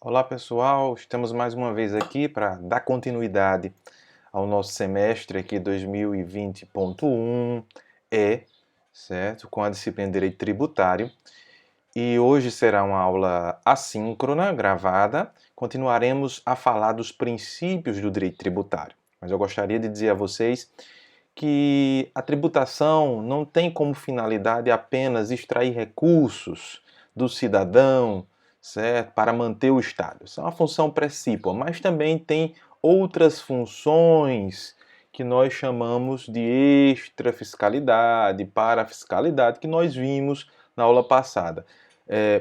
Olá pessoal, estamos mais uma vez aqui para dar continuidade ao nosso semestre aqui 2020.1 certo? Com a disciplina de Direito Tributário. E hoje será uma aula assíncrona, gravada. Continuaremos a falar dos princípios do direito tributário. Mas eu gostaria de dizer a vocês que a tributação não tem como finalidade apenas extrair recursos do cidadão, certo? Para manter o Estado. Isso é uma função precípua, mas também tem outras funções que nós chamamos de extrafiscalidade, parafiscalidade, que nós vimos na aula passada.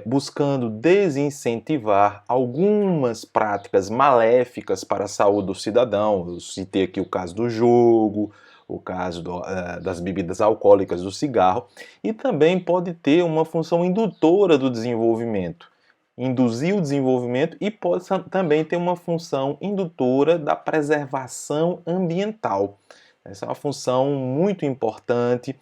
Buscando desincentivar algumas práticas maléficas para a saúde do cidadão. Eu citei aqui o caso do jogo, o caso das bebidas alcoólicas, do cigarro, e também pode ter uma função indutora do desenvolvimento, induzir o desenvolvimento, e pode também ter uma função indutora da preservação ambiental. Essa é uma função muito importante.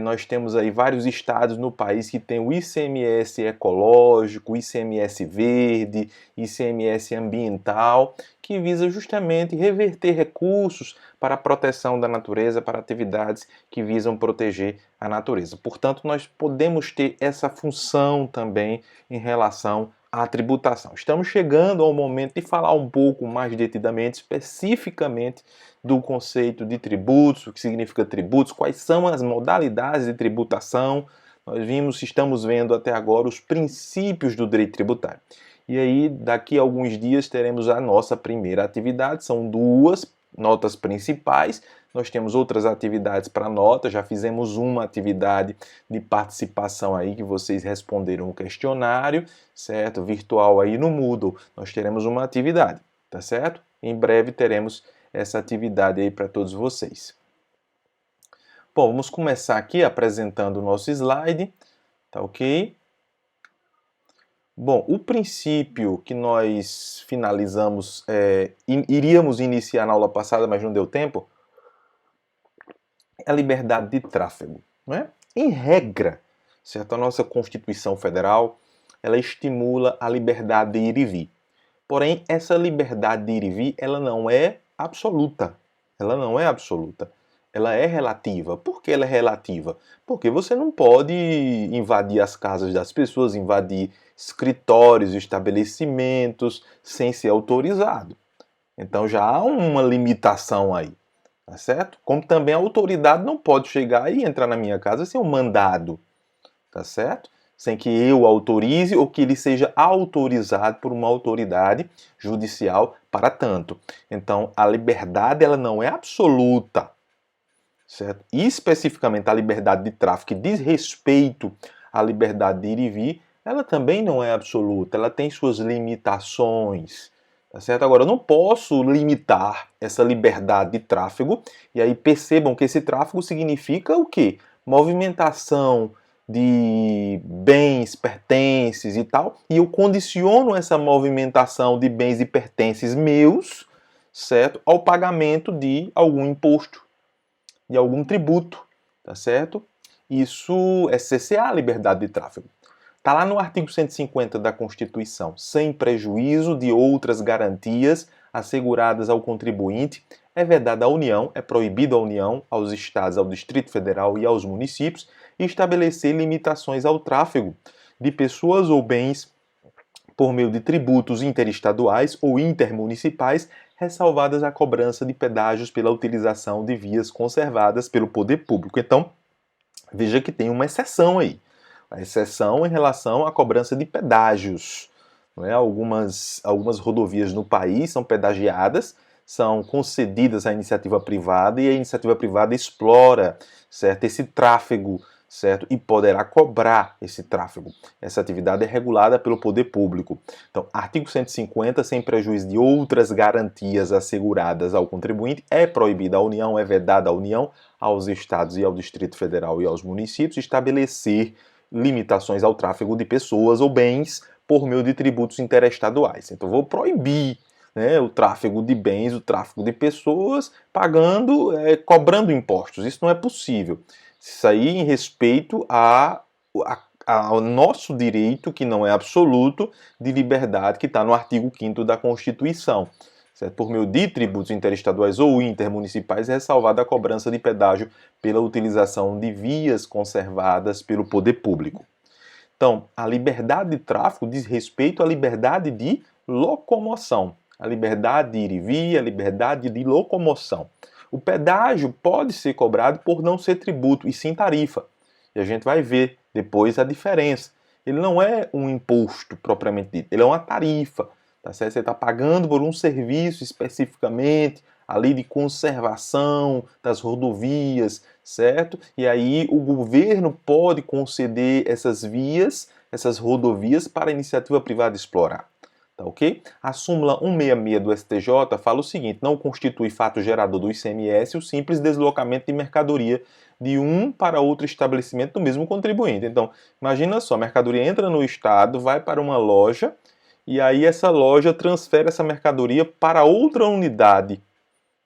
Nós temos aí vários estados no país que têm o ICMS ecológico, ICMS verde, ICMS ambiental, que visa justamente reverter recursos para a proteção da natureza, para atividades que visam proteger a natureza. Portanto, nós podemos ter essa função também em relação à tributação. Estamos chegando ao momento de falar um pouco mais detidamente, especificamente, do conceito de tributos, o que significa tributos, quais são as modalidades de tributação. Estamos vendo até agora os princípios do direito tributário. E aí, daqui a alguns dias, teremos a nossa primeira atividade. São duas notas principais. Nós temos outras atividades para nota. Já fizemos uma atividade de participação aí, que vocês responderam o questionário, certo? Virtual aí no Moodle. Nós teremos uma atividade, tá certo? Em breve teremos essa atividade aí para todos vocês. Bom, vamos começar aqui apresentando o nosso slide, tá ok? Bom, o princípio que nós finalizamos, iríamos iniciar na aula passada, mas não deu tempo, é a liberdade de tráfego, não é? Em regra, certo? A nossa Constituição Federal, ela estimula a liberdade de ir e vir. Porém, essa liberdade de ir e vir, ela não é absoluta. Ela não é absoluta. Ela é relativa. Por que ela é relativa? Porque você não pode invadir as casas das pessoas, invadir escritórios, estabelecimentos, sem ser autorizado. Então já há uma limitação aí, tá certo? Como também a autoridade não pode chegar e entrar na minha casa sem um mandado, tá certo? Sem que eu autorize ou que ele seja autorizado por uma autoridade judicial para tanto. Então, a liberdade ela não é absoluta, certo? E especificamente a liberdade de tráfico que diz respeito à liberdade de ir e vir, ela também não é absoluta, ela tem suas limitações, tá certo? Agora, eu não posso limitar essa liberdade de tráfego, e aí percebam que esse tráfego significa o quê? Movimentação de bens, pertences e tal, e eu condiciono essa movimentação de bens e pertences meus, certo? Ao pagamento de algum imposto, de algum tributo, tá certo? Isso é CCA, liberdade de tráfego. Está lá no artigo 150 da Constituição. Sem prejuízo de outras garantias asseguradas ao contribuinte, é vedada à União, é proibido à União, aos Estados, ao Distrito Federal e aos municípios estabelecer limitações ao tráfego de pessoas ou bens por meio de tributos interestaduais ou intermunicipais, ressalvadas a cobrança de pedágios pela utilização de vias conservadas pelo poder público. Então, veja que tem uma exceção aí. A exceção em relação à cobrança de pedágios. Não é? Algumas rodovias no país são pedagiadas, são concedidas à iniciativa privada e a iniciativa privada explora, certo, esse tráfego, certo, e poderá cobrar esse tráfego. Essa atividade é regulada pelo poder público. Então, artigo 150, sem prejuízo de outras garantias asseguradas ao contribuinte, é proibida à União, é vedada à União, aos estados e ao Distrito Federal e aos municípios estabelecer limitações ao tráfego de pessoas ou bens por meio de tributos interestaduais. Então, vou proibir, né, o tráfego de bens, o tráfego de pessoas, cobrando impostos. Isso não é possível. Isso aí em respeito ao nosso direito, que não é absoluto, de liberdade, que está no artigo 5º da Constituição. Certo? Por meio de tributos interestaduais ou intermunicipais, é ressalvada a cobrança de pedágio pela utilização de vias conservadas pelo poder público. Então, a liberdade de tráfego diz respeito à liberdade de locomoção. A liberdade de ir e vir, a liberdade de locomoção. O pedágio pode ser cobrado por não ser tributo, e sim tarifa. E a gente vai ver depois a diferença. Ele não é um imposto propriamente dito, ele é uma tarifa. Tá certo? Você está pagando por um serviço especificamente, ali de conservação das rodovias, certo? E aí o governo pode conceder essas vias, essas rodovias para a iniciativa privada explorar. Tá ok? A súmula 166 do STJ fala o seguinte: não constitui fato gerador do ICMS o simples deslocamento de mercadoria de um para outro estabelecimento do mesmo contribuinte. Então, imagina só, a mercadoria entra no estado, vai para uma loja, e aí essa loja transfere essa mercadoria para outra unidade,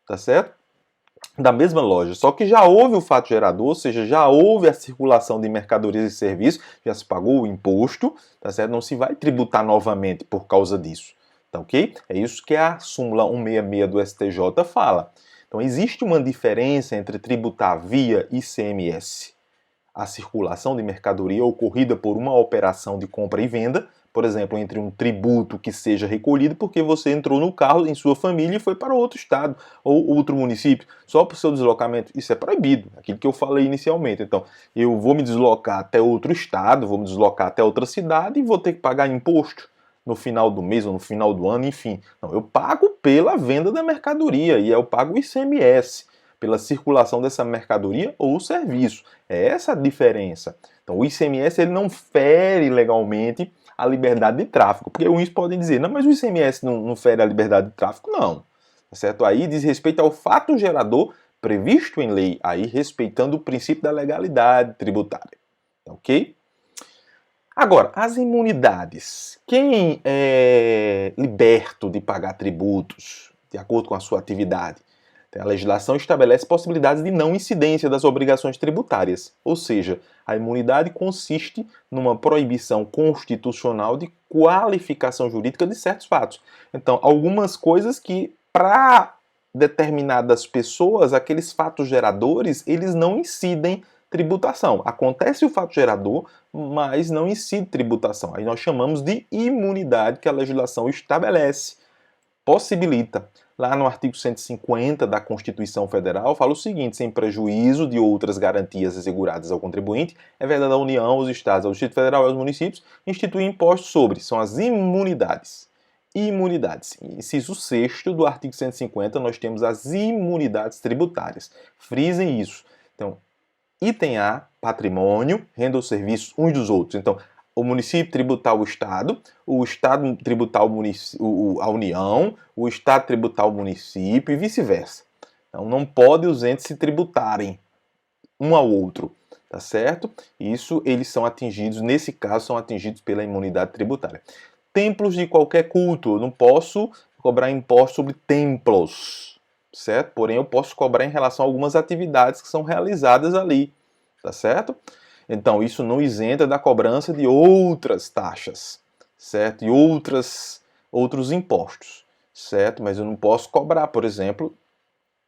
tá certo? Da mesma loja, só que já houve o fato gerador, ou seja, já houve a circulação de mercadorias e serviços, já se pagou o imposto, tá certo? Não se vai tributar novamente por causa disso, tá ok? É isso que a súmula 166 do STJ fala. Então existe uma diferença entre tributar via ICMS a circulação de mercadoria ocorrida por uma operação de compra e venda, por exemplo, entre um tributo que seja recolhido porque você entrou no carro em sua família e foi para outro estado ou outro município, só para o seu deslocamento. Isso é proibido, aquilo que eu falei inicialmente. Então, eu vou me deslocar até outro estado, vou me deslocar até outra cidade e vou ter que pagar imposto no final do mês ou no final do ano, enfim. Não, eu pago pela venda da mercadoria e eu pago o ICMS pela circulação dessa mercadoria ou serviço. É essa a diferença. Então, o ICMS ele não fere legalmente a liberdade de tráfego, porque uns podem dizer, não, mas o ICMS não fere a liberdade de tráfego, não. Tá certo? Aí diz respeito ao fato gerador previsto em lei, aí respeitando o princípio da legalidade tributária. Ok? Agora, as imunidades. Quem é liberto de pagar tributos de acordo com a sua atividade? A legislação estabelece possibilidades de não incidência das obrigações tributárias, ou seja, a imunidade consiste numa proibição constitucional de qualificação jurídica de certos fatos. Então, algumas coisas que, para determinadas pessoas, aqueles fatos geradores, eles não incidem tributação. Acontece o fato gerador, mas não incide tributação. Aí nós chamamos de imunidade que a legislação estabelece, possibilita. Lá no artigo 150 da Constituição Federal fala o seguinte: sem prejuízo de outras garantias asseguradas ao contribuinte, é verdade à União, aos Estados, ao Distrito Federal e aos municípios, instituir impostos sobre, são as imunidades. Imunidades. Inciso 6º do artigo 150, nós temos as imunidades tributárias. Frisem isso. Então, item A, patrimônio, renda ou serviços uns dos outros. Então, o município tributar o Estado tributar a União, o Estado tributar o município e vice-versa. Então não pode os entes se tributarem um ao outro, tá certo? Isso eles são atingidos, nesse caso, são atingidos pela imunidade tributária. Templos de qualquer culto, eu não posso cobrar imposto sobre templos, certo? Porém eu posso cobrar em relação a algumas atividades que são realizadas ali, tá certo? Então, isso não isenta da cobrança de outras taxas, certo? E outros impostos, certo? Mas eu não posso cobrar, por exemplo,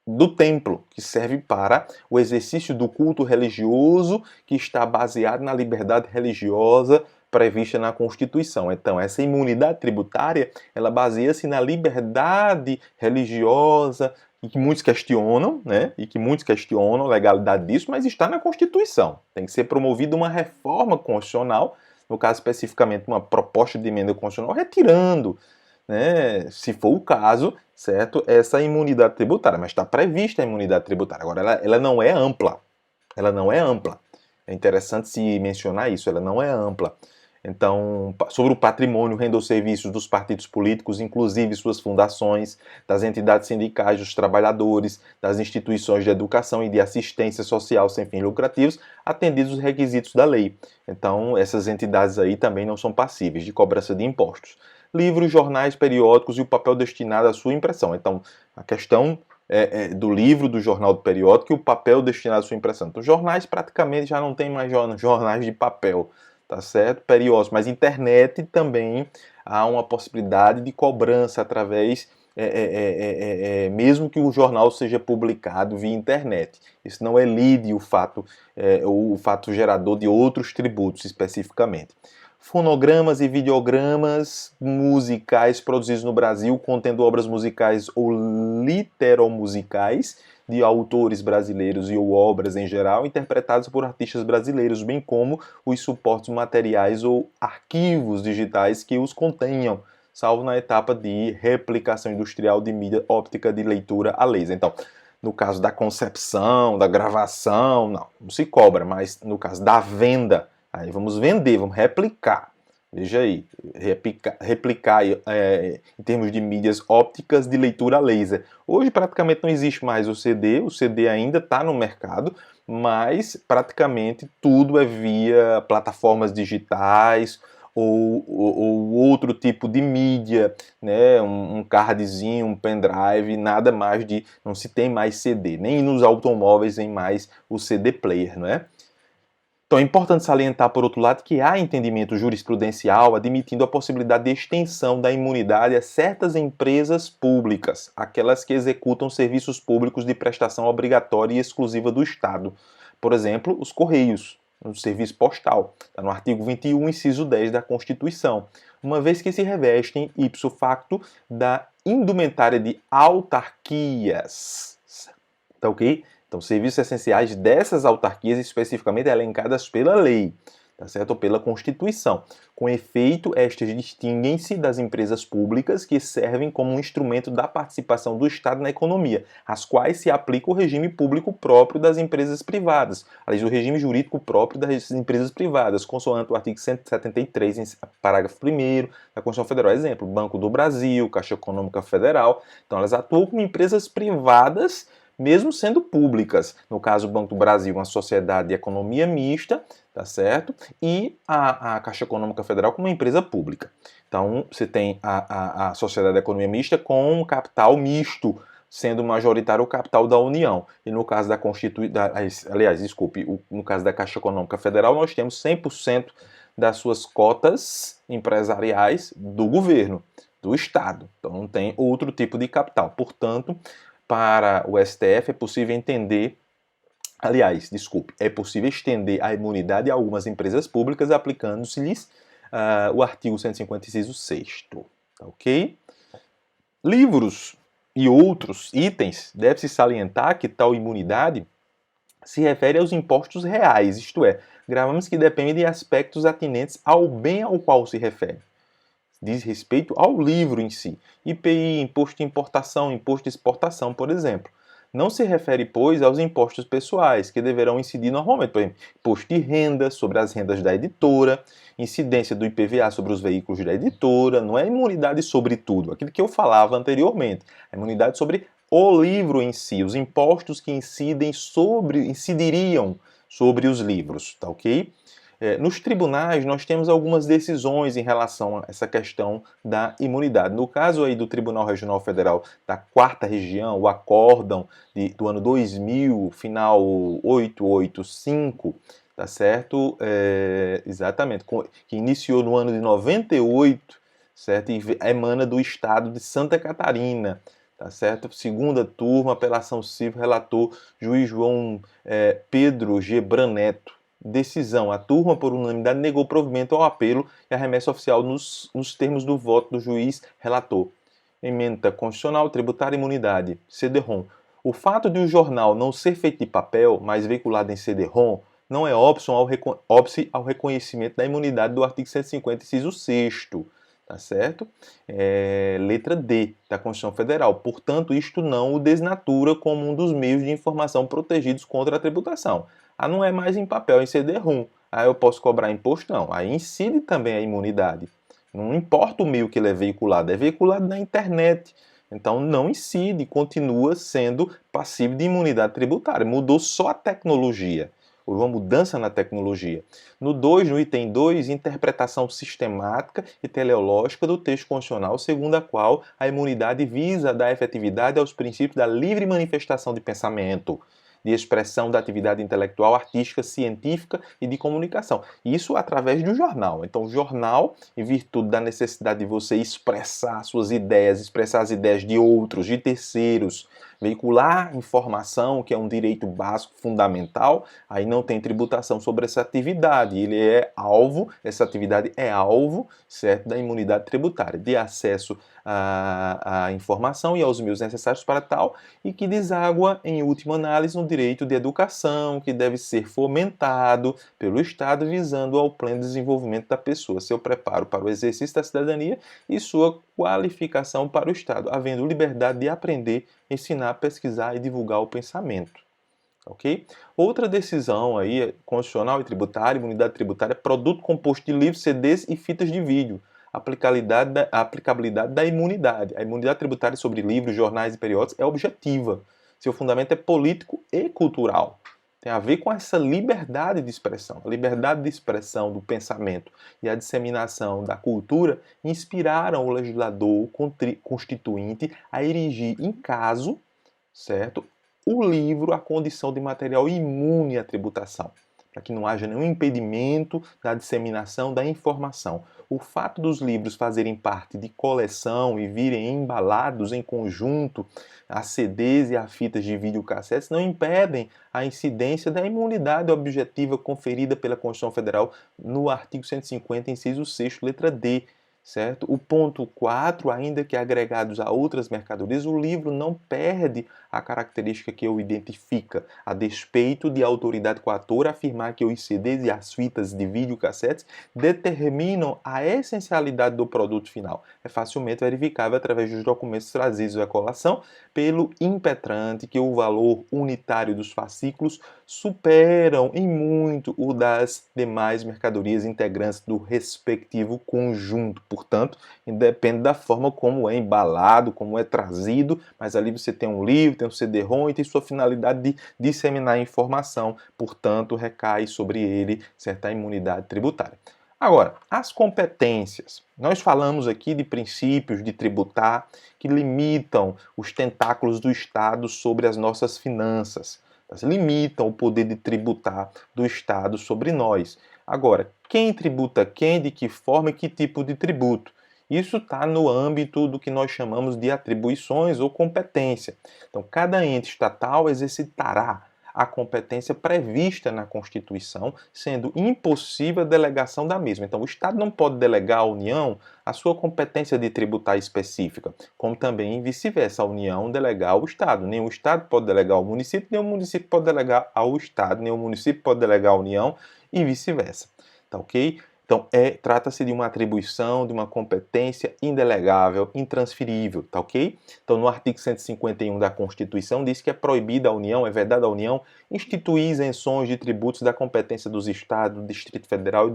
do templo, que serve para o exercício do culto religioso que está baseado na liberdade religiosa prevista na Constituição. Então, essa imunidade tributária, ela baseia-se na liberdade religiosa, e que muitos questionam, né? E que muitos questionam a legalidade disso, mas está na Constituição. Tem que ser promovida uma reforma constitucional, no caso especificamente uma proposta de emenda constitucional, retirando, né, se for o caso, certo, essa imunidade tributária. Mas está prevista a imunidade tributária. Agora, ela não é ampla. Ela não é ampla. É interessante se mencionar isso, ela não é ampla. Então, sobre o patrimônio, renda ou serviços dos partidos políticos, inclusive suas fundações, das entidades sindicais, dos trabalhadores, das instituições de educação e de assistência social sem fins lucrativos, atendidos os requisitos da lei. Então, essas entidades aí também não são passíveis de cobrança de impostos. Livros, jornais, periódicos e o papel destinado à sua impressão. Então, a questão do livro, do jornal, do periódico e o papel destinado à sua impressão. Então, jornais praticamente já não tem mais jornais de papel, tá certo? Periódico, mas internet também há uma possibilidade de cobrança através, mesmo que o jornal seja publicado via internet. Isso não elide o fato gerador de outros tributos especificamente. Fonogramas e videogramas musicais produzidos no Brasil, contendo obras musicais ou literomusicais de autores brasileiros e ou obras em geral, interpretados por artistas brasileiros, bem como os suportes materiais ou arquivos digitais que os contenham, salvo na etapa de replicação industrial de mídia óptica de leitura a laser. Então, no caso da concepção, da gravação, não se cobra, mas no caso da venda, aí vamos vender, vamos replicar. Veja aí, replicar em termos de mídias ópticas de leitura a laser. Hoje praticamente não existe mais o CD ainda está no mercado, mas praticamente tudo é via plataformas digitais ou outro tipo de mídia, né? Um cardzinho, um pendrive, nada mais de... Não se tem mais CD, nem nos automóveis tem mais o CD player, não é? Então é importante salientar, por outro lado, que há entendimento jurisprudencial admitindo a possibilidade de extensão da imunidade a certas empresas públicas, aquelas que executam serviços públicos de prestação obrigatória e exclusiva do Estado. Por exemplo, os Correios, o serviço postal, está no artigo 21, inciso 10 da Constituição, uma vez que se revestem ipso facto da indumentária de autarquias. Tá ok? Então, serviços essenciais dessas autarquias especificamente elencadas pela lei, tá certo? Ou pela Constituição. Com efeito, estas distinguem-se das empresas públicas que servem como um instrumento da participação do Estado na economia, às quais se aplica o regime público próprio das empresas privadas, aliás, o regime jurídico próprio das empresas privadas, consoante o artigo 173, parágrafo 1º da Constituição Federal. Exemplo, Banco do Brasil, Caixa Econômica Federal. Então, elas atuam como empresas privadas, mesmo sendo públicas. No caso, o Banco do Brasil, uma sociedade de economia mista, tá certo? E a Caixa Econômica Federal como uma empresa pública. Então, você tem a sociedade de economia mista com um capital misto, sendo majoritário o capital da União. E no caso no caso da Caixa Econômica Federal, nós temos 100% das suas cotas empresariais do governo, do Estado. Então, não tem outro tipo de capital. Portanto, para o STF é possível é possível estender a imunidade a algumas empresas públicas aplicando-se-lhes o artigo 156, o 6º, tá ok? Livros e outros itens, deve-se salientar que tal imunidade se refere aos impostos reais, isto é, gravames que dependem de aspectos atinentes ao bem ao qual se refere. Diz respeito ao livro em si. IPI, imposto de importação, imposto de exportação, por exemplo. Não se refere, pois, aos impostos pessoais, que deverão incidir normalmente, por exemplo, imposto de renda sobre as rendas da editora, incidência do IPVA sobre os veículos da editora, não é imunidade sobre tudo, aquilo que eu falava anteriormente, é imunidade sobre o livro em si, os impostos que incidiriam sobre os livros, tá ok? Nos tribunais, nós temos algumas decisões em relação a essa questão da imunidade. No caso aí do Tribunal Regional Federal da 4ª Região, o acórdão do ano 2000, final 885, tá certo? Exatamente, que iniciou no ano de 98, certo? E emana do estado de Santa Catarina, tá certo? Segunda turma, apelação civil, relator juiz João Pedro Gebran Neto. Decisão. A turma, por unanimidade, negou provimento ao apelo e a remessa oficial nos termos do voto do juiz relator. Emenda constitucional, tributária e imunidade. CD-ROM. O fato de o jornal não ser feito de papel, mas veiculado em CD-ROM, não é óbice ao reconhecimento da imunidade do artigo 150, inciso 6º. Tá certo? Letra D da Constituição Federal. Portanto, isto não o desnatura como um dos meios de informação protegidos contra a tributação. Não é mais em papel, em CD-ROM. Eu posso cobrar imposto? Não. Aí incide também a imunidade. Não importa o meio que ele é veiculado na internet. Então não incide, continua sendo passível de imunidade tributária. Mudou só a tecnologia. Houve uma mudança na tecnologia. No item 2, interpretação sistemática e teleológica do texto constitucional, segundo a qual a imunidade visa dar efetividade aos princípios da livre manifestação de pensamento. de expressão da atividade intelectual, artística, científica e de comunicação. Isso através do jornal. Então, o jornal, em virtude da necessidade de você expressar suas ideias, expressar as ideias de outros, de terceiros, veicular informação, que é um direito básico, fundamental, aí não tem tributação sobre essa atividade. Ele é alvo, essa atividade é alvo, certo, da imunidade tributária, de acesso à informação e aos meios necessários para tal, e que deságua, em última análise, no direito de educação, que deve ser fomentado pelo Estado, visando ao pleno desenvolvimento da pessoa, seu preparo para o exercício da cidadania e sua qualificação para o Estado, havendo liberdade de aprender, ensinar, pesquisar e divulgar o pensamento. Ok? Outra decisão aí, constitucional e tributária, imunidade tributária, produto composto de livros, CDs e fitas de vídeo. A aplicabilidade da imunidade. A imunidade tributária sobre livros, jornais e periódicos é objetiva. Seu fundamento é político e cultural. Tem a ver com essa liberdade de expressão. A liberdade de expressão do pensamento e a disseminação da cultura inspiraram o legislador constituinte a erigir em caso, certo, o livro à condição de material imune à tributação, para que não haja nenhum impedimento da disseminação da informação. O fato dos livros fazerem parte de coleção e virem embalados em conjunto a CDs e a fitas de videocassetes não impedem a incidência da imunidade objetiva conferida pela Constituição Federal no artigo 150, inciso 6º, letra D. Certo? O ponto 4, ainda que agregados a outras mercadorias, o livro não perde a característica que o identifica, a despeito de a autoridade coatora afirmar que os CDs e as fitas de videocassetes determinam a essencialidade do produto final. É facilmente verificável através dos documentos trazidos à colação pelo impetrante que o valor unitário dos fascículos superam em muito o das demais mercadorias integrantes do respectivo conjunto. Portanto, independe da forma como é embalado, como é trazido, mas ali você tem um livro, tem um CD-ROM e tem sua finalidade de disseminar informação, portanto, recai sobre ele certa imunidade tributária. Agora, as competências. Nós falamos aqui de princípios de tributar que limitam os tentáculos do Estado sobre as nossas finanças. Elas limitam o poder de tributar do Estado sobre nós. Agora, quem tributa quem, de que forma e que tipo de tributo? Isso está no âmbito do que nós chamamos de atribuições ou competência. Então, cada ente estatal exercitará a competência prevista na Constituição, sendo impossível a delegação da mesma. Então, o Estado não pode delegar à União a sua competência de tributar específica, como também vice-versa, a União delegar ao Estado. Nem o Estado pode delegar ao município, nem o município pode delegar ao Estado, nem o município pode delegar à União e vice-versa. Tá ok? Então, trata-se de uma atribuição, de uma competência indelegável, intransferível, tá ok? Então, no artigo 151 da Constituição, diz que é proibida a União, é vedada a União, instituir isenções de tributos da competência dos Estados, do Distrito Federal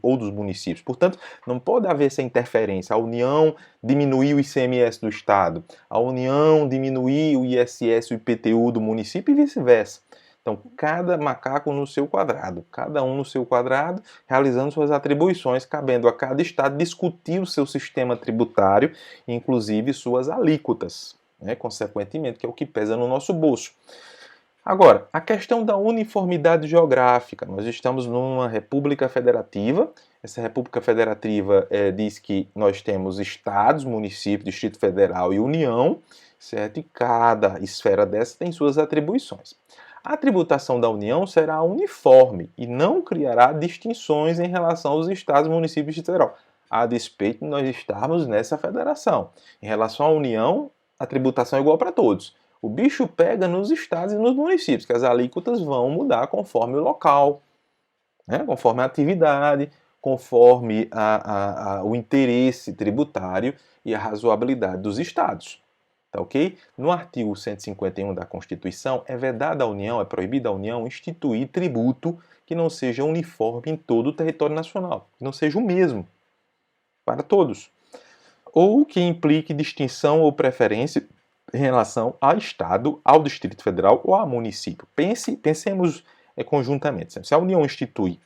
ou dos municípios. Portanto, não pode haver essa interferência. A União diminuir o ICMS do Estado, a União diminuir o ISS, o IPTU do município e vice-versa. Então, cada macaco no seu quadrado, cada um no seu quadrado, realizando suas atribuições, cabendo a cada estado discutir o seu sistema tributário, inclusive suas alíquotas, né, consequentemente, que é o que pesa no nosso bolso. Agora, a questão da uniformidade geográfica. Nós estamos numa república federativa. Essa república federativa diz que nós temos estados, municípios, Distrito Federal e União, certo? E cada esfera dessa tem suas atribuições. A tributação da União será uniforme e não criará distinções em relação aos estados, municípios e Distrito Federal, a despeito de nós estarmos nessa federação. Em relação à União, a tributação é igual para todos. O bicho pega nos estados e nos municípios, que as alíquotas vão mudar conforme o local, né? Conforme a atividade, conforme o interesse tributário e a razoabilidade dos estados. Tá ok? No artigo 151 da Constituição, é vedada à União, é proibida à União instituir tributo que não seja uniforme em todo o território nacional, que não seja o mesmo para todos, ou que implique distinção ou preferência em relação ao Estado, ao Distrito Federal ou ao município. Pensemos conjuntamente. Se a União instituísse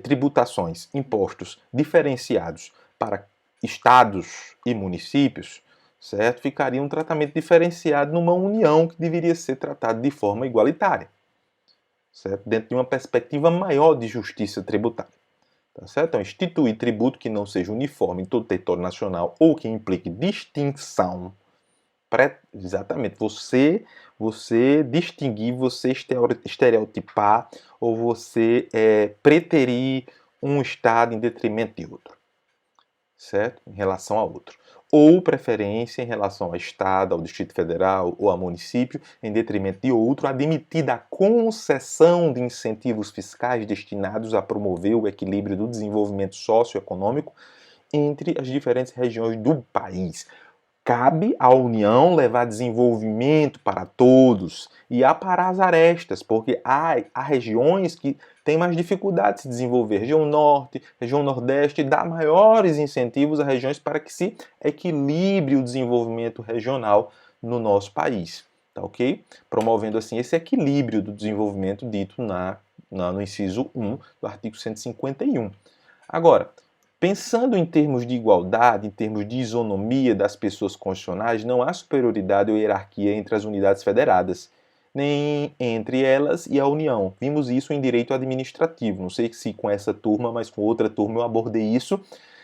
tributações, impostos diferenciados para estados e municípios, certo? Ficaria um tratamento diferenciado numa união que deveria ser tratada de forma igualitária, certo? Dentro de uma perspectiva maior de justiça tributária. Tá certo? Então, instituir tributo que não seja uniforme em todo o território nacional ou que implique distinção, exatamente, você distinguir, você estereotipar ou você preterir um estado em detrimento de outro, certo? Em relação a outro. Ou preferência em relação ao Estado, ao Distrito Federal ou ao município, em detrimento de outro, admitida a concessão de incentivos fiscais destinados a promover o equilíbrio do desenvolvimento socioeconômico entre as diferentes regiões do país. Cabe à União levar desenvolvimento para todos e aparar as arestas, porque há regiões que têm mais dificuldade de se desenvolver. Região Norte, região Nordeste, dá maiores incentivos a regiões para que se equilibre o desenvolvimento regional no nosso país. Tá ok? Promovendo assim esse equilíbrio do desenvolvimento dito no inciso 1 do artigo 151. Agora, pensando em termos de igualdade, em termos de isonomia das pessoas constitucionais, não há superioridade ou hierarquia entre as unidades federadas, nem entre elas e a União. Vimos isso em direito administrativo. Não sei se com essa turma, mas com outra turma eu abordei isso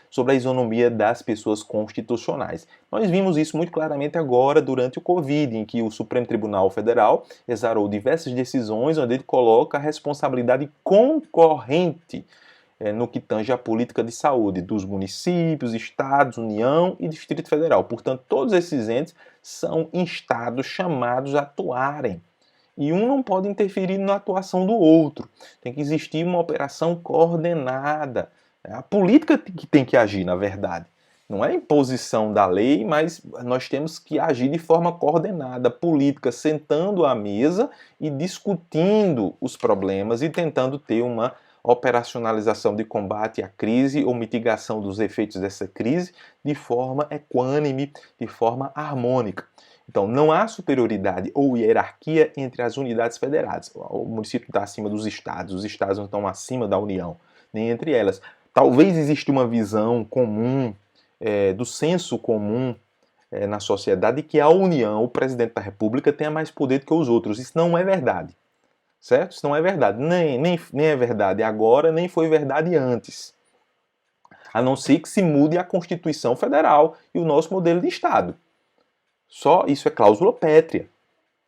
sobre a isonomia das pessoas constitucionais. Nós vimos isso muito claramente agora durante o Covid, em que o Supremo Tribunal Federal exarou diversas decisões onde ele coloca a responsabilidade concorrente no que tange à política de saúde dos municípios, estados, União e Distrito Federal. Portanto, todos esses entes são estados chamados a atuarem. E um não pode interferir na atuação do outro. Tem que existir uma operação coordenada. É a política que tem que agir, na verdade. Não é a imposição da lei, mas nós temos que agir de forma coordenada, política, sentando à mesa e discutindo os problemas e tentando ter uma operacionalização de combate à crise ou mitigação dos efeitos dessa crise de forma equânime, de forma harmônica. Então, não há superioridade ou hierarquia entre as unidades federadas. O município está acima dos estados, os estados não estão acima da União, nem entre elas. Talvez exista uma visão comum, do senso comum na sociedade, de que a União, o presidente da República, tenha mais poder do que os outros. Isso não é verdade. Certo? Isso não é verdade. Nem é verdade agora, nem foi verdade antes. A não ser que se mude a Constituição Federal e o nosso modelo de Estado. Só isso é cláusula pétrea.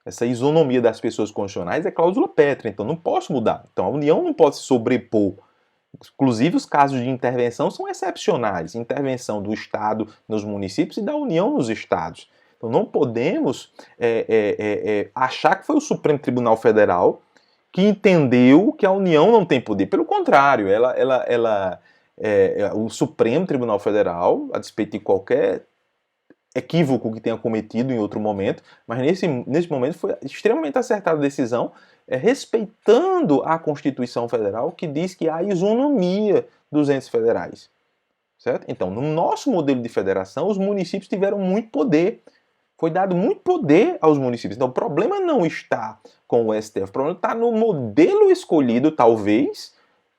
Essa isonomia das pessoas constitucionais é cláusula pétrea, então não posso mudar. Então a União não pode se sobrepor. Inclusive os casos de intervenção são excepcionais. Intervenção do Estado nos municípios e da União nos estados. Então não podemos achar que foi o Supremo Tribunal Federal que entendeu que a União não tem poder. Pelo contrário, o Supremo Tribunal Federal, a despeito de qualquer equívoco que tenha cometido em outro momento, mas nesse momento foi extremamente acertada a decisão, respeitando a Constituição Federal, que diz que há isonomia dos entes federais. Certo? Então, no nosso modelo de federação, os municípios tiveram muito poder. Foi dado muito poder aos municípios. Então, o problema não está com o STF, o problema está no modelo escolhido, talvez,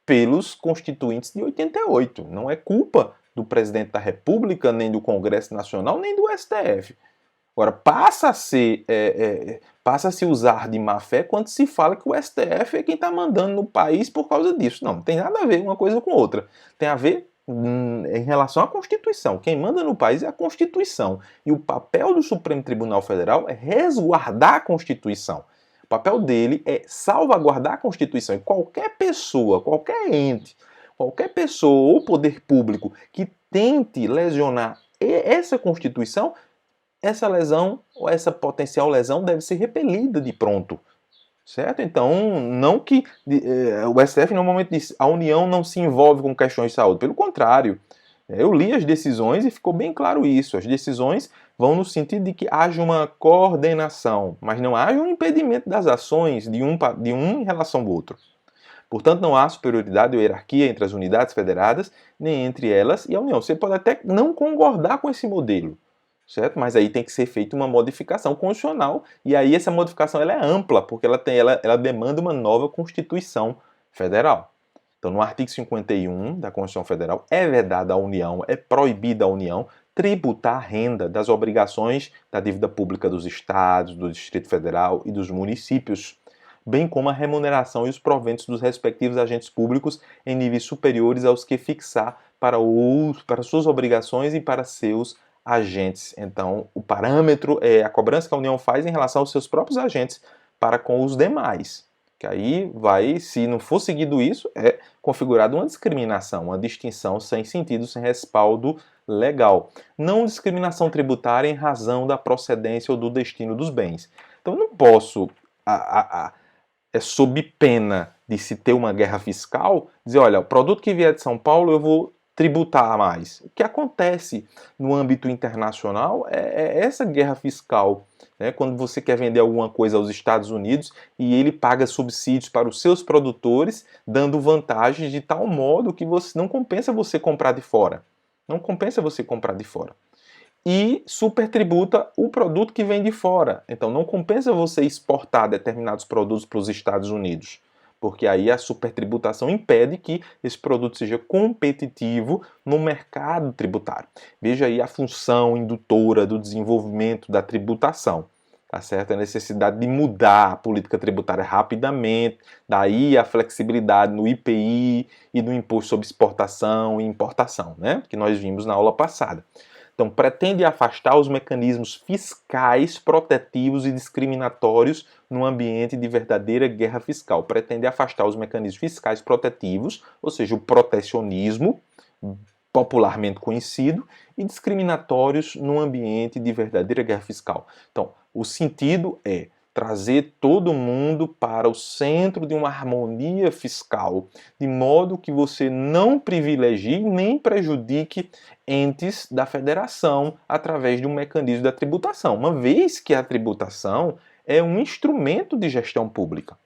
pelos constituintes de 88. Não é culpa do presidente da República, nem do Congresso Nacional, nem do STF. Agora, passa a se usar de má fé quando se fala que o STF é quem está mandando no país por causa disso. Não tem nada a ver uma coisa com outra. Tem a ver em relação à Constituição. Quem manda no país é a Constituição. E o papel do Supremo Tribunal Federal é resguardar a Constituição. O papel dele é salvaguardar a Constituição. E qualquer pessoa, qualquer ente, qualquer pessoa ou poder público que tente lesionar essa Constituição, essa lesão ou essa potencial lesão deve ser repelida de pronto. Certo? Então, não que o STF normalmente diz a União não se envolve com questões de saúde. Pelo contrário, eu li as decisões e ficou bem claro isso. As decisões vão no sentido de que haja uma coordenação, mas não haja um impedimento das ações de um em relação ao outro. Portanto, não há superioridade ou hierarquia entre as unidades federadas, nem entre elas e a União. Você pode até não concordar com esse modelo, certo? Mas aí tem que ser feita uma modificação constitucional, e aí essa modificação ela é ampla, porque ela demanda uma nova Constituição Federal. Então, no artigo 51 da Constituição Federal, é vedada à União, é proibida à União tributar a renda das obrigações da dívida pública dos estados, do Distrito Federal e dos municípios, bem como a remuneração e os proventos dos respectivos agentes públicos em níveis superiores aos que fixar para suas obrigações e para seus agentes. Então, o parâmetro é a cobrança que a União faz em relação aos seus próprios agentes para com os demais. Que aí vai, se não for seguido isso, é configurada uma discriminação, uma distinção sem sentido, sem respaldo legal. Não discriminação tributária em razão da procedência ou do destino dos bens. Então, eu não posso, sob pena de se ter uma guerra fiscal, dizer, olha, o produto que vier de São Paulo eu vou tributar mais. O que acontece no âmbito internacional é essa guerra fiscal, né? Quando você quer vender alguma coisa aos Estados Unidos e ele paga subsídios para os seus produtores, dando vantagens de tal modo que não compensa você comprar de fora. Não compensa você comprar de fora. E supertributa o produto que vem de fora. Então não compensa você exportar determinados produtos para os Estados Unidos, porque aí a supertributação impede que esse produto seja competitivo no mercado tributário. Veja aí a função indutora do desenvolvimento da tributação. Tá certo? A necessidade de mudar a política tributária rapidamente, daí a flexibilidade no IPI e no Imposto sobre Exportação e Importação, né? Que nós vimos na aula passada. Então, pretende afastar os mecanismos fiscais protetivos e discriminatórios no ambiente de verdadeira guerra fiscal. Pretende afastar os mecanismos fiscais protetivos, ou seja, o protecionismo, popularmente conhecido, e discriminatórios no ambiente de verdadeira guerra fiscal. Então, o sentido é trazer todo mundo para o centro de uma harmonia fiscal, de modo que você não privilegie nem prejudique entes da federação através de um mecanismo da tributação, uma vez que a tributação é um instrumento de gestão pública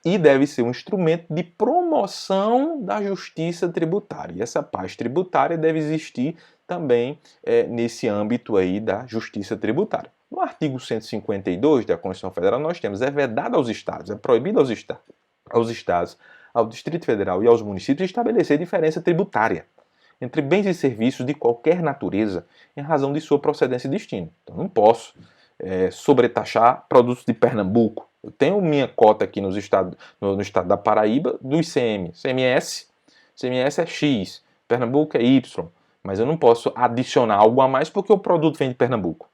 e deve ser um instrumento de promoção da justiça tributária. E essa paz tributária deve existir também nesse âmbito aí da justiça tributária. No artigo 152 da Constituição Federal, nós temos, é vedado aos estados, é proibido aos estados, ao Distrito Federal e aos municípios estabelecer diferença tributária entre bens e serviços de qualquer natureza em razão de sua procedência e destino. Então, não posso sobretaxar produtos de Pernambuco. Eu tenho minha cota aqui no estado da Paraíba do ICM. CMS é X, Pernambuco é Y, mas eu não posso adicionar algo a mais porque o produto vem de Pernambuco.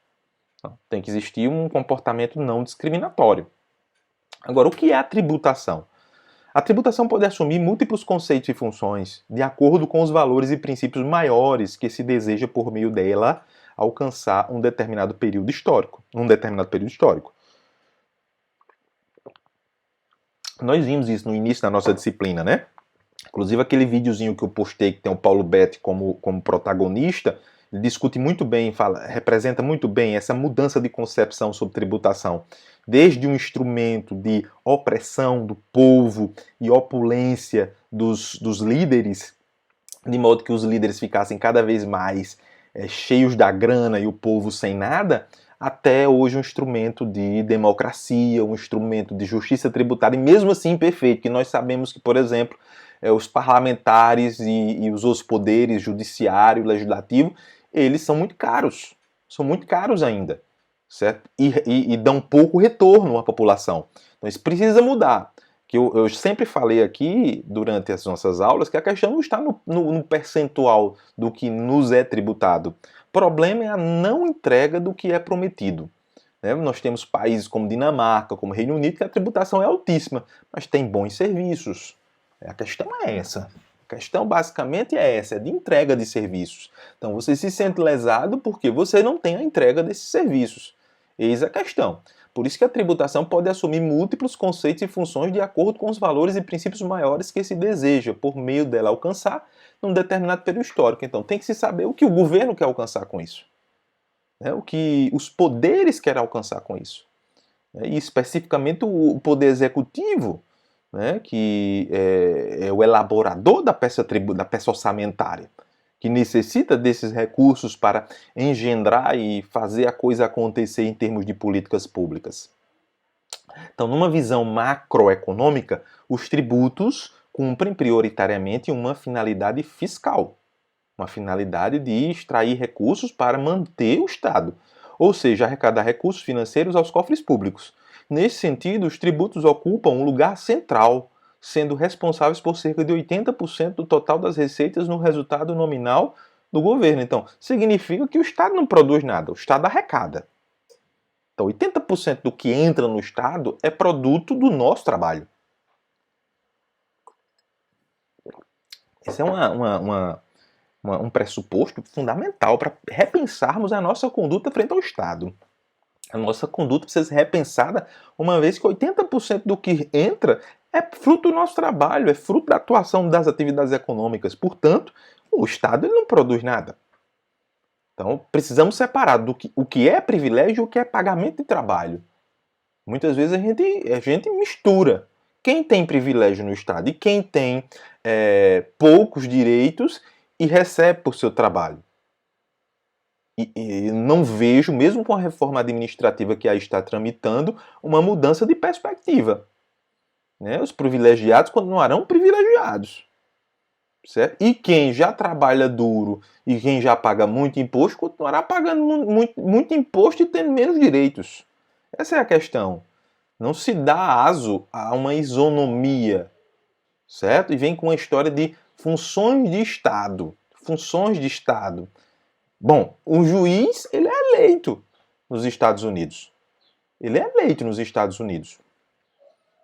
Então, tem que existir um comportamento não discriminatório. Agora, o que é a tributação? A tributação pode assumir múltiplos conceitos e funções de acordo com os valores e princípios maiores que se deseja por meio dela alcançar um determinado período histórico. Nós vimos isso no início da nossa disciplina, né? Inclusive aquele videozinho que eu postei que tem o Paulo Betti como protagonista, ele discute muito bem, representa muito bem essa mudança de concepção sobre tributação. Desde um instrumento de opressão do povo e opulência dos líderes, de modo que os líderes ficassem cada vez mais cheios da grana e o povo sem nada, até hoje um instrumento de democracia, um instrumento de justiça tributária, e mesmo assim imperfeito, que nós sabemos que, por exemplo, os parlamentares e os outros poderes, judiciário, legislativo, eles são muito caros ainda, certo? E dão pouco retorno à população. Então isso precisa mudar. Que eu sempre falei aqui, durante as nossas aulas, que a questão não está no percentual do que nos é tributado. O problema é a não entrega do que é prometido. Né? Nós temos países como Dinamarca, como Reino Unido, que a tributação é altíssima, mas tem bons serviços. A questão é essa. A questão basicamente é essa, é de entrega de serviços. Então você se sente lesado porque você não tem a entrega desses serviços. Eis a questão. Por isso que a tributação pode assumir múltiplos conceitos e funções de acordo com os valores e princípios maiores que se deseja, por meio dela, alcançar num determinado período histórico. Então tem que se saber o que o governo quer alcançar com isso. Né? O que os poderes querem alcançar com isso. E especificamente o poder executivo, né, que é o elaborador da peça orçamentária, que necessita desses recursos para engendrar e fazer a coisa acontecer em termos de políticas públicas. Então, numa visão macroeconômica, os tributos cumprem prioritariamente uma finalidade fiscal, uma finalidade de extrair recursos para manter o Estado, ou seja, arrecadar recursos financeiros aos cofres públicos. Nesse sentido, os tributos ocupam um lugar central, sendo responsáveis por cerca de 80% do total das receitas no resultado nominal do governo. Então, significa que o Estado não produz nada, o Estado arrecada. Então, 80% do que entra no Estado é produto do nosso trabalho. Esse é um pressuposto fundamental para repensarmos a nossa conduta frente ao Estado. A nossa conduta precisa ser repensada, uma vez que 80% do que entra é fruto do nosso trabalho, é fruto da atuação das atividades econômicas. Portanto, o Estado ele não produz nada. Então, precisamos separar o que é privilégio e o que é pagamento de trabalho. Muitas vezes a gente mistura. Quem tem privilégio no Estado e quem tem poucos direitos e recebe por seu trabalho. E não vejo, mesmo com a reforma administrativa que aí está tramitando, uma mudança de perspectiva. Né? Os privilegiados continuarão privilegiados. Certo? E quem já trabalha duro e quem já paga muito imposto, continuará pagando muito imposto e tendo menos direitos. Essa é a questão. Não se dá aso a uma isonomia, certo? E vem com a história de funções de Estado. Funções de Estado. Bom, o juiz, ele é eleito nos Estados Unidos. Ele é eleito nos Estados Unidos.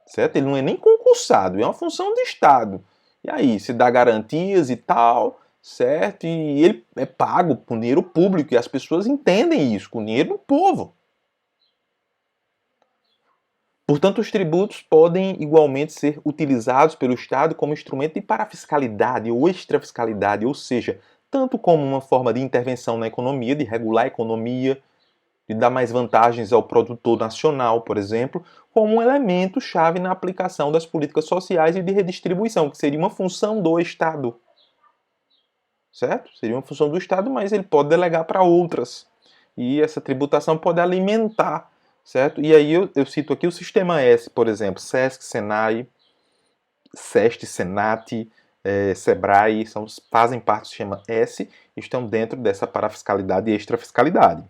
Certo? Ele não é nem concursado, é uma função de Estado. E aí, se dá garantias e tal, certo? E ele é pago com dinheiro público, e as pessoas entendem isso, com dinheiro do povo. Portanto, os tributos podem igualmente ser utilizados pelo Estado como instrumento de parafiscalidade ou extrafiscalidade, ou seja, tanto como uma forma de intervenção na economia, de regular a economia, de dar mais vantagens ao produtor nacional, por exemplo, como um elemento-chave na aplicação das políticas sociais e de redistribuição, que seria uma função do Estado. Certo? Seria uma função do Estado, mas ele pode delegar para outras. E essa tributação pode alimentar, certo? E aí eu cito aqui o Sistema S, por exemplo, SESC, SENAI, SEST, SENAT, SEBRAE, fazem parte do Sistema S e estão dentro dessa parafiscalidade e extrafiscalidade.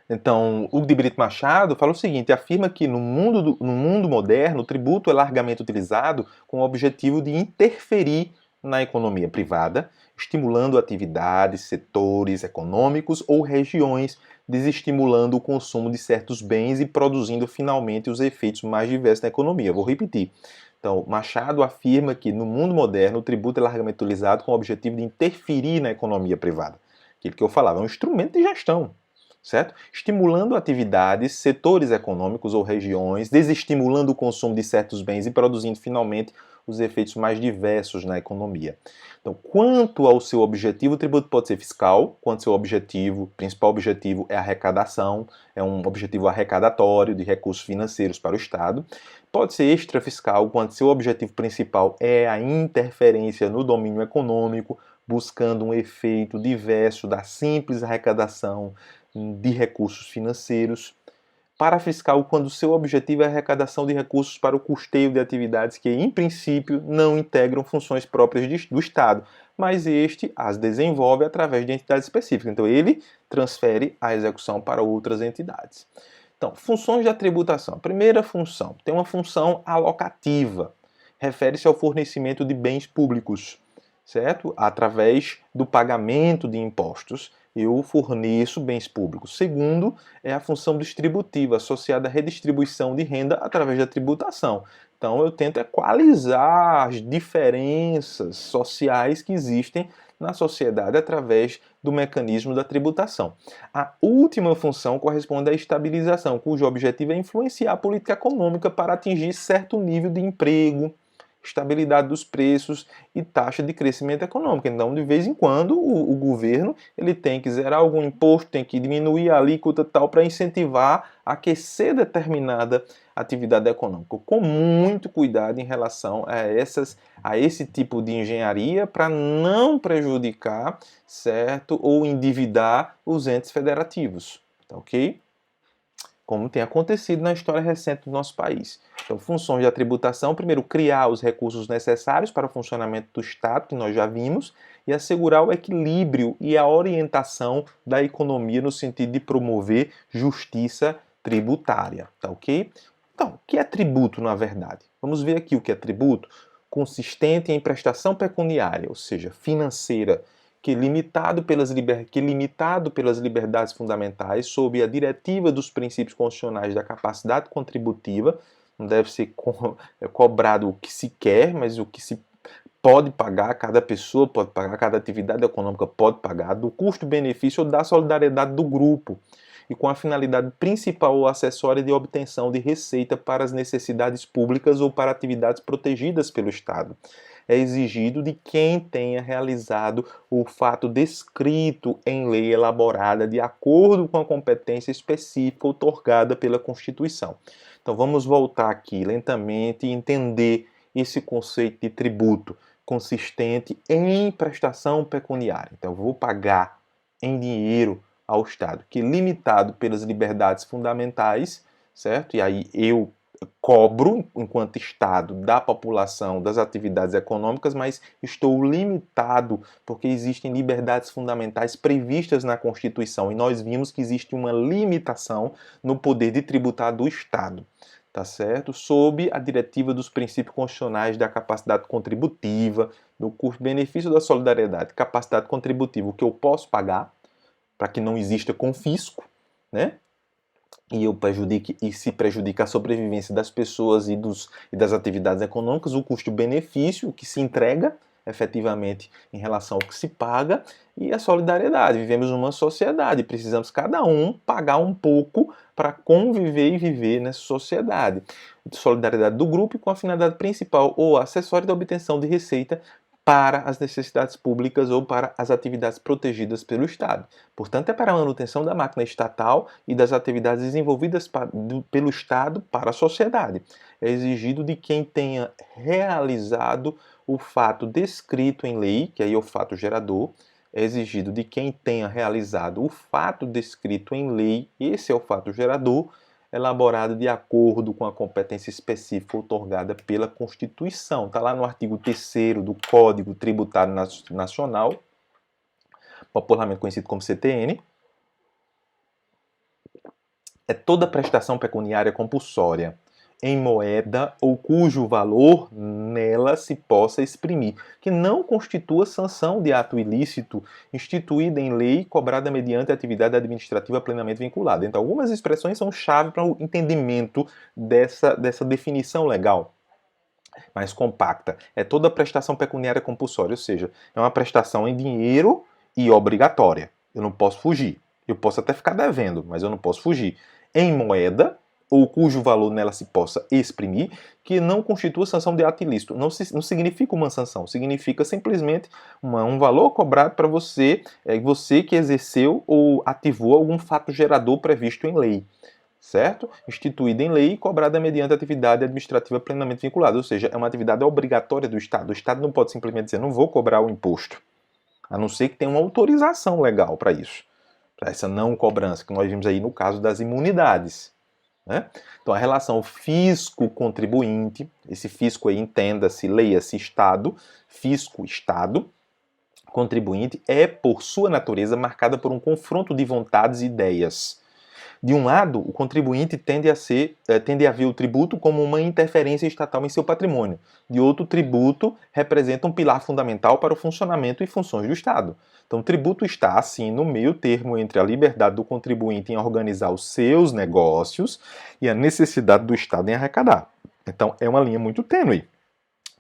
Então, Hugo de Brito Machado fala o seguinte, afirma que no mundo moderno o tributo é largamente utilizado com o objetivo de interferir na economia privada, estimulando atividades, setores econômicos ou regiões, desestimulando o consumo de certos bens e produzindo finalmente os efeitos mais diversos na economia. Vou repetir. Então, Machado afirma que no mundo moderno o tributo é largamente utilizado com o objetivo de interferir na economia privada. Aquilo que eu falava, é um instrumento de gestão. Certo? Estimulando atividades, setores econômicos ou regiões, desestimulando o consumo de certos bens e produzindo finalmente os efeitos mais diversos na economia. Então, quanto ao seu objetivo, o tributo pode ser fiscal, quanto seu principal objetivo é arrecadação, é um objetivo arrecadatório de recursos financeiros para o Estado. Pode ser extrafiscal, quanto seu objetivo principal é a interferência no domínio econômico, buscando um efeito diverso da simples arrecadação de recursos financeiros. Parafiscal, quando seu objetivo é a arrecadação de recursos para o custeio de atividades que, em princípio, não integram funções próprias do Estado, mas este as desenvolve através de entidades específicas. Então, ele transfere a execução para outras entidades. Então, funções da tributação. A primeira função tem uma função alocativa, refere-se ao fornecimento de bens públicos, certo? Através do pagamento de impostos, eu forneço bens públicos. Segundo, é a função distributiva, associada à redistribuição de renda através da tributação. Então, eu tento equalizar as diferenças sociais que existem na sociedade através do mecanismo da tributação. A última função corresponde à estabilização, cujo objetivo é influenciar a política econômica para atingir certo nível de emprego, estabilidade dos preços e taxa de crescimento econômico. Então, de vez em quando, o governo ele tem que zerar algum imposto, tem que diminuir a alíquota tal para incentivar, aquecer determinada atividade econômica, com muito cuidado em relação a esse tipo de engenharia para não prejudicar, certo, ou endividar os entes federativos, tá ok? como tem acontecido na história recente do nosso país. Então, funções da tributação, primeiro, criar os recursos necessários para o funcionamento do Estado, que nós já vimos, e assegurar o equilíbrio e a orientação da economia no sentido de promover justiça tributária, tá ok? Então, o que é tributo, na verdade? Vamos ver aqui o que é tributo. Consistente em prestação pecuniária, ou seja, financeira, que limitado pelas liberdades fundamentais, sob a diretiva dos princípios constitucionais da capacidade contributiva, não deve ser cobrado o que se quer, mas o que se pode pagar, cada pessoa pode pagar, cada atividade econômica pode pagar, do custo-benefício ou da solidariedade do grupo, e com a finalidade principal ou acessória de obtenção de receita para as necessidades públicas ou para atividades protegidas pelo Estado. É exigido de quem tenha realizado o fato descrito em lei elaborada de acordo com a competência específica outorgada pela Constituição. Então vamos voltar aqui lentamente e entender esse conceito de tributo consistente em prestação pecuniária. Então eu vou pagar em dinheiro ao Estado, que é limitado pelas liberdades fundamentais, certo? E aí eu cobro, enquanto Estado, da população, das atividades econômicas, mas estou limitado porque existem liberdades fundamentais previstas na Constituição e nós vimos que existe uma limitação no poder de tributar do Estado, tá certo? Sob a diretiva dos princípios constitucionais da capacidade contributiva, do custo-benefício da solidariedade. Capacidade contributiva, o que eu posso pagar, para que não exista confisco, né? E se prejudica a sobrevivência das pessoas e das atividades econômicas, o custo-benefício, o que se entrega efetivamente em relação ao que se paga, e a solidariedade. Vivemos numa sociedade, precisamos cada um pagar um pouco para conviver e viver nessa sociedade. Solidariedade do grupo com a finalidade principal ou acessória da obtenção de receita para as necessidades públicas ou para as atividades protegidas pelo Estado. Portanto, é para a manutenção da máquina estatal e das atividades desenvolvidas pelo Estado para a sociedade. É exigido de quem tenha realizado o fato descrito em lei, que aí é o fato gerador, é exigido de quem tenha realizado o fato descrito em lei, esse é o fato gerador, elaborada de acordo com a competência específica outorgada pela Constituição. Está lá no artigo 3º do Código Tributário Nacional, popularmente conhecido como CTN. É toda prestação pecuniária compulsória em moeda ou cujo valor nela se possa exprimir, que não constitua sanção de ato ilícito instituída em lei cobrada mediante atividade administrativa plenamente vinculada. Então, algumas expressões são chave para o entendimento dessa definição legal mais compacta. É toda prestação pecuniária compulsória, ou seja, é uma prestação em dinheiro e obrigatória. Eu não posso fugir. Eu posso até ficar devendo, mas eu não posso fugir. Em moeda, ou cujo valor nela se possa exprimir, que não constitua sanção de ato ilícito. Não significa uma sanção, significa simplesmente um valor cobrado para você, você que exerceu ou ativou algum fato gerador previsto em lei, certo? Instituída em lei e cobrada mediante atividade administrativa plenamente vinculada, ou seja, é uma atividade obrigatória do Estado. O Estado não pode simplesmente dizer, não vou cobrar o imposto, a não ser que tenha uma autorização legal para isso, para essa não cobrança, que nós vimos aí no caso das imunidades. Né? Então, a relação fisco-contribuinte, esse fisco aí entenda-se, leia-se Estado, fisco-Estado, contribuinte, é, por sua natureza, marcada por um confronto de vontades e ideias. De um lado, o contribuinte tende a ver o tributo como uma interferência estatal em seu patrimônio. De outro, o tributo representa um pilar fundamental para o funcionamento e funções do Estado. Então, o tributo está, assim, no meio termo entre a liberdade do contribuinte em organizar os seus negócios e a necessidade do Estado em arrecadar. Então, é uma linha muito tênue.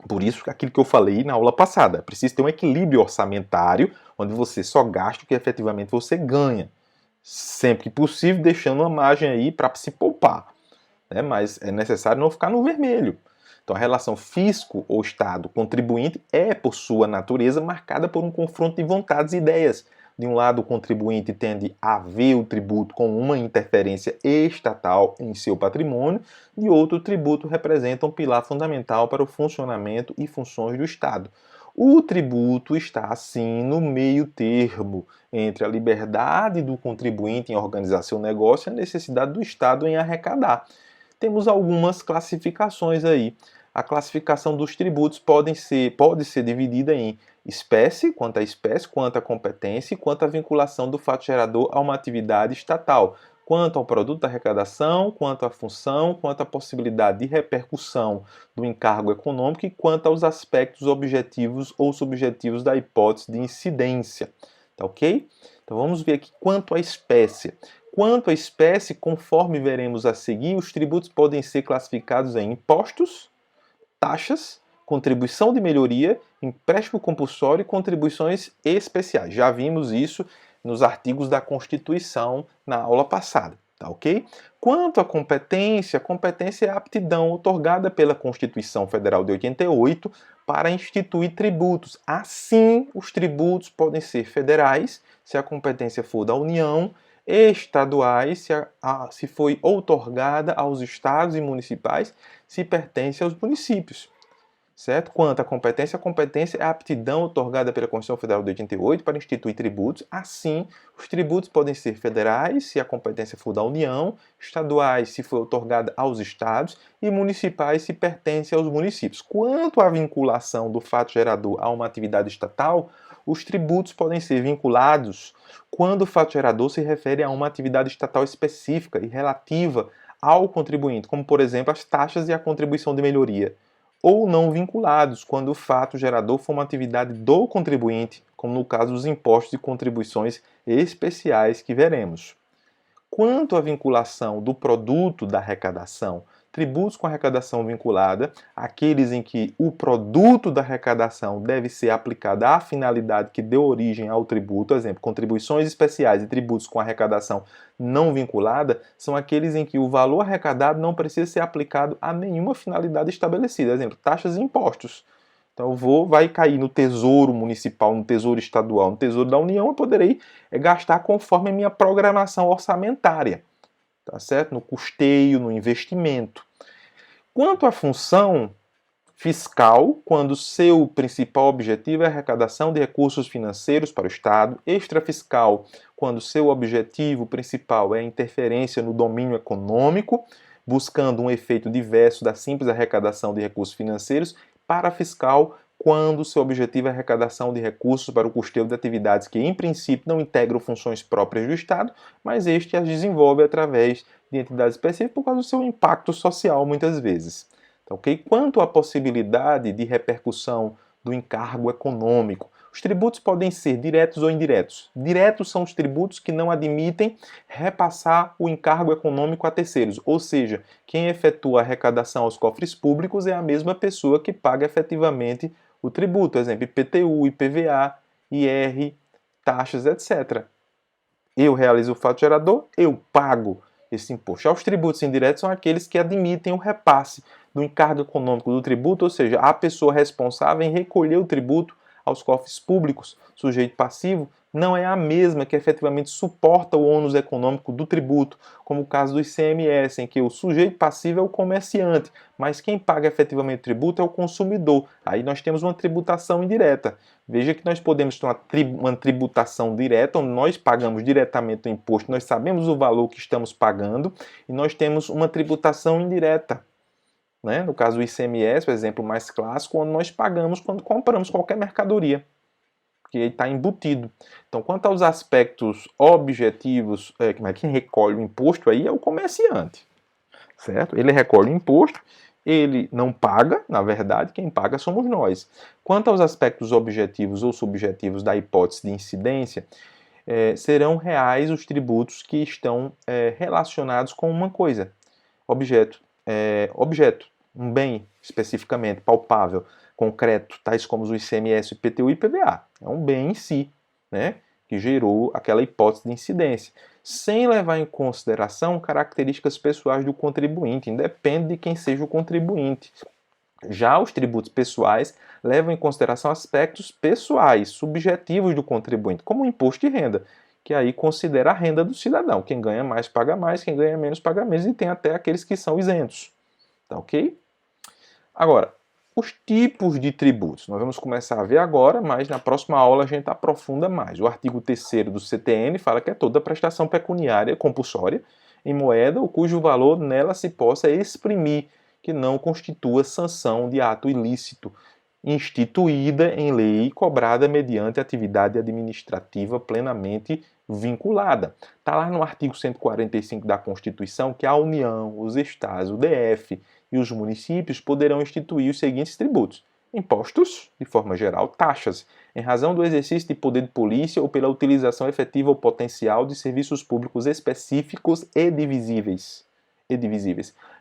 Por isso, aquilo que eu falei na aula passada, precisa ter um equilíbrio orçamentário, onde você só gasta o que efetivamente você ganha. Sempre que possível, deixando uma margem aí para se poupar. Né? Mas é necessário não ficar no vermelho. Então, a relação fisco ou Estado-contribuinte é, por sua natureza, marcada por um confronto de vontades e ideias. De um lado, o contribuinte tende a ver o tributo como uma interferência estatal em seu patrimônio, de outro, o tributo representa um pilar fundamental para o funcionamento e funções do Estado. O tributo está, assim, no meio termo entre a liberdade do contribuinte em organizar seu negócio e a necessidade do Estado em arrecadar. Temos algumas classificações aí. A classificação dos tributos pode ser dividida em espécie, quanto à competência e quanto à vinculação do fato gerador a uma atividade estatal, quanto ao produto da arrecadação, quanto à função, quanto à possibilidade de repercussão do encargo econômico e quanto aos aspectos objetivos ou subjetivos da hipótese de incidência. Tá ok? Então vamos ver aqui quanto à espécie. Quanto à espécie, conforme veremos a seguir, os tributos podem ser classificados em impostos, taxas, contribuição de melhoria, empréstimo compulsório e contribuições especiais. Já vimos isso nos artigos da Constituição na aula passada, tá ok? Quanto à competência, a competência é a aptidão otorgada pela Constituição Federal de 88 para instituir tributos. Assim, os tributos podem ser federais, se a competência for da União, estaduais, se foi outorgada aos estados e municipais, se pertence aos municípios. Certo? Quanto à competência, a competência é a aptidão otorgada pela Constituição Federal de 88 para instituir tributos. Assim, os tributos podem ser federais, se a competência for da União, estaduais, se for otorgada aos estados, e municipais, se pertence aos municípios. Quanto à vinculação do fato gerador a uma atividade estatal, os tributos podem ser vinculados quando o fato gerador se refere a uma atividade estatal específica e relativa ao contribuinte, como, por exemplo, as taxas e a contribuição de melhoria, ou não vinculados, quando o fato gerador for uma atividade do contribuinte, como no caso dos impostos e contribuições especiais que veremos. Quanto à vinculação do produto da arrecadação, tributos com arrecadação vinculada, aqueles em que o produto da arrecadação deve ser aplicado à finalidade que deu origem ao tributo, exemplo, contribuições especiais e tributos com arrecadação não vinculada, são aqueles em que o valor arrecadado não precisa ser aplicado a nenhuma finalidade estabelecida, exemplo, taxas e impostos. Então vai cair no tesouro municipal, no tesouro estadual, no tesouro da União, eu poderei gastar conforme a minha programação orçamentária, tá certo? No custeio, no investimento. Quanto à função fiscal, quando seu principal objetivo é a arrecadação de recursos financeiros para o Estado, extrafiscal, quando seu objetivo principal é a interferência no domínio econômico, buscando um efeito diverso da simples arrecadação de recursos financeiros, parafiscal, quando seu objetivo é a arrecadação de recursos para o custeio de atividades que, em princípio, não integram funções próprias do Estado, mas este as desenvolve através de entidades específicas por causa do seu impacto social, muitas vezes. Tá, okay? Quanto à possibilidade de repercussão do encargo econômico, os tributos podem ser diretos ou indiretos. Diretos são os tributos que não admitem repassar o encargo econômico a terceiros, ou seja, quem efetua a arrecadação aos cofres públicos é a mesma pessoa que paga efetivamente o tributo, exemplo, IPTU, IPVA, IR, taxas, etc. Eu realizo o fato gerador, eu pago esse imposto. Já os tributos indiretos são aqueles que admitem o repasse do encargo econômico do tributo, ou seja, a pessoa responsável em recolher o tributo aos cofres públicos, sujeito passivo, não é a mesma que efetivamente suporta o ônus econômico do tributo, como o caso do ICMS, em que o sujeito passivo é o comerciante, mas quem paga efetivamente o tributo é o consumidor. Aí nós temos uma tributação indireta. Veja que nós podemos ter uma tributação direta, onde nós pagamos diretamente o imposto, nós sabemos o valor que estamos pagando, e nós temos uma tributação indireta. Né? No caso do ICMS, o exemplo mais clássico, onde nós pagamos quando compramos qualquer mercadoria, porque ele está embutido. Então, quanto aos aspectos objetivos, quem recolhe o imposto aí é o comerciante, certo? Ele recolhe o imposto, ele não paga, na verdade, quem paga somos nós. Quanto aos aspectos objetivos ou subjetivos da hipótese de incidência, serão reais os tributos que estão relacionados com uma coisa, objeto, um bem especificamente palpável, concreto, tais como o ICMS, IPTU e IPVA. É um bem em si, né, que gerou aquela hipótese de incidência, sem levar em consideração características pessoais do contribuinte, independe de quem seja o contribuinte. Já os tributos pessoais levam em consideração aspectos pessoais, subjetivos do contribuinte, como o imposto de renda, que aí considera a renda do cidadão. Quem ganha mais paga mais, quem ganha menos paga menos, e tem até aqueles que são isentos. Tá ok? Agora, os tipos de tributos. Nós vamos começar a ver agora, mas na próxima aula a gente aprofunda mais. O artigo 3º do CTN fala que é toda prestação pecuniária compulsória em moeda ou cujo valor nela se possa exprimir, que não constitua sanção de ato ilícito, instituída em lei e cobrada mediante atividade administrativa plenamente vinculada. Está lá no artigo 145 da Constituição que a União, os Estados, o DF e os municípios poderão instituir os seguintes tributos: impostos, de forma geral, taxas, em razão do exercício de poder de polícia ou pela utilização efetiva ou potencial de serviços públicos específicos e divisíveis,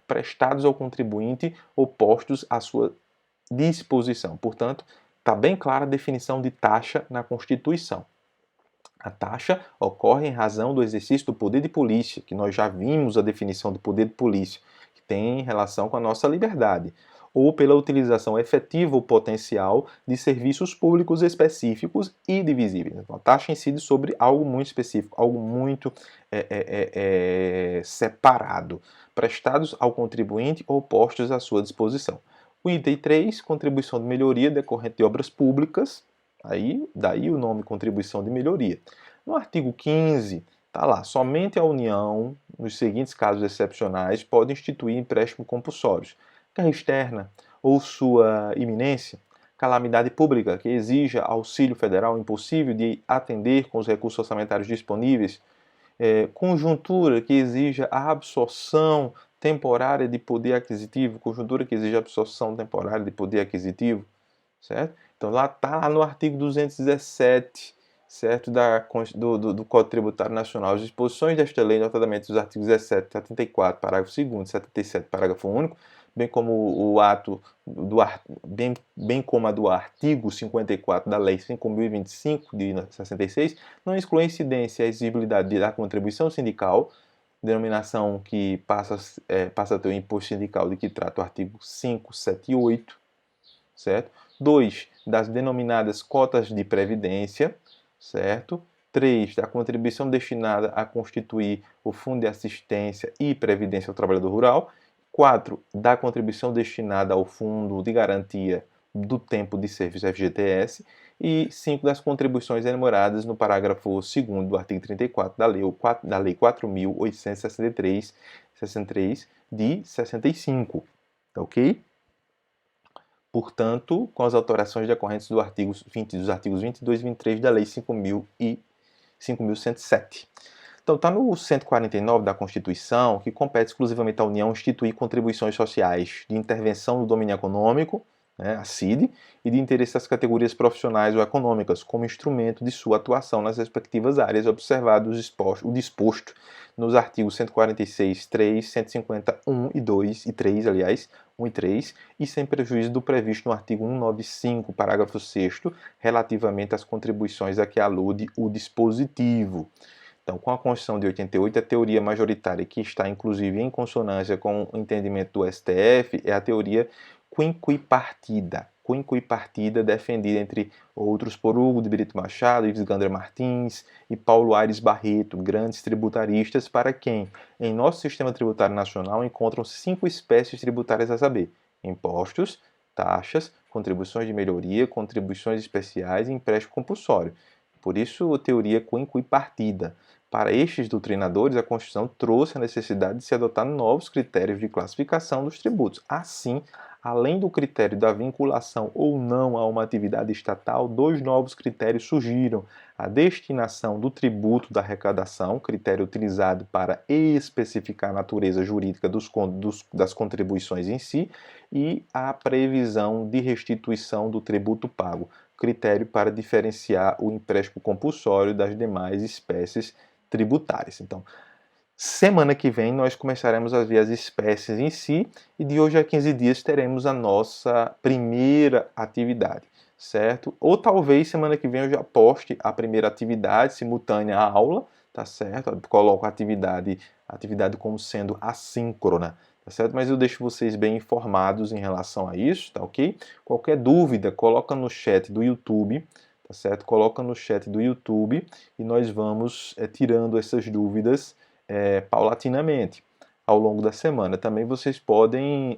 prestados ao contribuinte ou postos à sua disposição. Portanto, está bem clara a definição de taxa na Constituição. A taxa ocorre em razão do exercício do poder de polícia, que nós já vimos a definição do poder de polícia, que tem relação com a nossa liberdade, ou pela utilização efetiva ou potencial de serviços públicos específicos e divisíveis. Então, a taxa incide sobre algo muito específico, algo muito separado, prestados ao contribuinte ou postos à sua disposição. O item 3, contribuição de melhoria decorrente de obras públicas, daí o nome contribuição de melhoria. No artigo 15, está lá, somente a União, nos seguintes casos excepcionais, pode instituir empréstimo compulsórios: guerra externa ou sua iminência, calamidade pública que exija auxílio federal impossível de atender com os recursos orçamentários disponíveis, conjuntura que exija a absorção temporária de poder aquisitivo, certo? Então lá está no artigo 217, certo, do Código Tributário Nacional, as disposições desta lei, notadamente os artigos 17, 74, parágrafo 2º, 77, parágrafo único, bem como bem como a do artigo 54 da Lei 5.025 de 66, não exclui a incidência e a exigibilidade da contribuição sindical, denominação que passa a ter o imposto sindical de que trata o artigo 578, certo? 2, das denominadas cotas de previdência, certo? 3, da contribuição destinada a constituir o Fundo de Assistência e Previdência ao Trabalhador Rural. 4, da contribuição destinada ao Fundo de Garantia do Tempo de Serviço FGTS. E 5, das contribuições enumeradas no parágrafo 2º do artigo 34 da Lei 4.863 de 65. Ok? Portanto, com as alterações decorrentes dos artigos 22 e 23 da Lei 5.107. Então, está no 149 da Constituição, que compete exclusivamente à União instituir contribuições sociais de intervenção no domínio econômico, a CID, e de interesse das categorias profissionais ou econômicas, como instrumento de sua atuação nas respectivas áreas, observado o disposto nos artigos 146, 3, 151 e 2 e 3, aliás, 1 e 3, e sem prejuízo do previsto no artigo 195, parágrafo 6º, relativamente às contribuições a que alude o dispositivo. Então, com a Constituição de 88, a teoria majoritária que está, inclusive, em consonância com o entendimento do STF é a teoria quinquipartida, defendida, entre outros, por Hugo de Brito Machado, Ives Gandra Martins e Paulo Aires Barreto, grandes tributaristas, para quem, em nosso sistema tributário nacional, encontram 5 espécies tributárias a saber: impostos, taxas, contribuições de melhoria, contribuições especiais e empréstimo compulsório. Por isso, a teoria quinquipartida. Para estes doutrinadores, a Constituição trouxe a necessidade de se adotar novos critérios de classificação dos tributos. Assim, além do critério da vinculação ou não a uma atividade estatal, 2 novos critérios surgiram: a destinação do tributo da arrecadação, critério utilizado para especificar a natureza jurídica das contribuições em si, e a previsão de restituição do tributo pago, critério para diferenciar o empréstimo compulsório das demais espécies tributárias. Então, semana que vem nós começaremos a ver as espécies em si, e de hoje a 15 dias teremos a nossa primeira atividade, certo? Ou talvez semana que vem eu já poste a primeira atividade simultânea à aula, tá certo? Eu coloco a atividade como sendo assíncrona, tá certo? Mas eu deixo vocês bem informados em relação a isso, tá ok? Qualquer dúvida, coloca no chat do YouTube, tá certo? Coloca no chat do YouTube e nós vamos tirando essas dúvidas paulatinamente ao longo da semana. Também vocês podem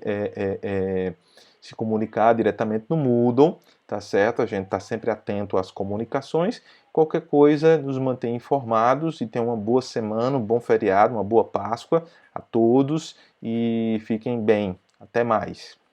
se comunicar diretamente no Moodle, tá certo? A gente está sempre atento às comunicações. Qualquer coisa, nos mantém informados e tenha uma boa semana, um bom feriado, uma boa Páscoa a todos e fiquem bem. Até mais.